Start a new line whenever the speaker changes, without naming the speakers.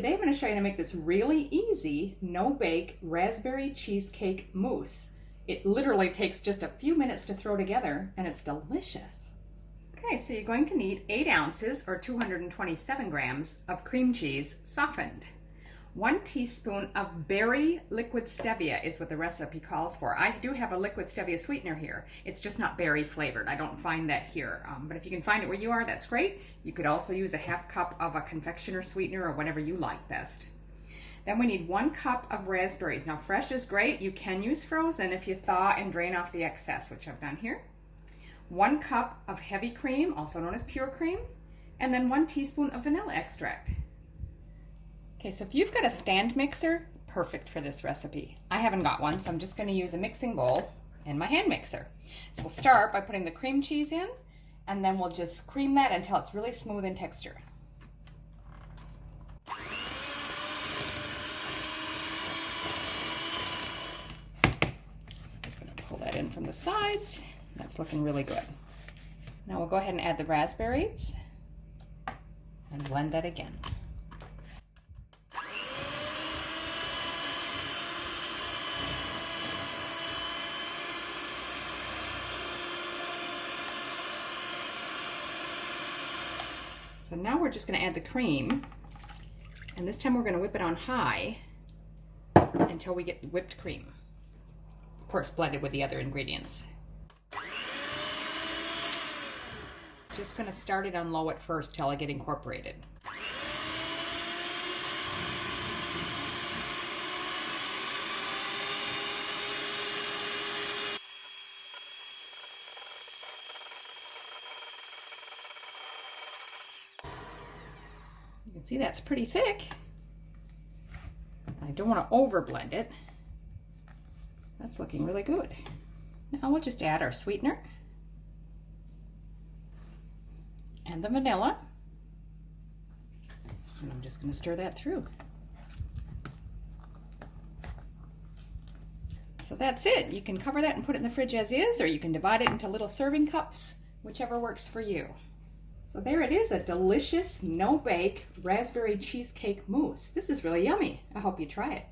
Today I'm going to show you how to make this really easy, no-bake raspberry cheesecake mousse. It literally takes just a few minutes to throw together, and it's delicious. Okay, so you're going to need 8 ounces or 227 grams of cream cheese softened. 1 teaspoon of berry liquid stevia is what the recipe calls for. I do have a liquid stevia sweetener here. It's just not berry flavored. I don't find that here. But if you can find it where you are, that's great. You could also use a half cup of a confectioner sweetener or whatever you like best. Then we need 1 cup of raspberries. Now fresh is great. You can use frozen if you thaw and drain off the excess, which I've done here. 1 cup of heavy cream, also known as pure cream, and then 1 teaspoon of vanilla extract. Okay, so if you've got a stand mixer, perfect for this recipe. I haven't got one, so I'm just going to use a mixing bowl and my hand mixer. So we'll start by putting the cream cheese in, and then we'll just cream that until it's really smooth in texture. Just going to pull that in from the sides. That's looking really good. Now we'll go ahead and add the raspberries and blend that again. So now we're just going to add the cream, and this time we're going to whip it on high until we get whipped cream. Of course, blended with the other ingredients. Just going to start it on low at first till I get incorporated. You can see that's pretty thick. I don't want to over blend it. That's looking really good. Now we'll just add our sweetener and the vanilla, and I'm just going to stir that through. So that's it. You can cover that and put it in the fridge as is, or you can divide it into little serving cups, whichever works for you. So there it is, a delicious no-bake raspberry cheesecake mousse. This is really yummy. I hope you try it.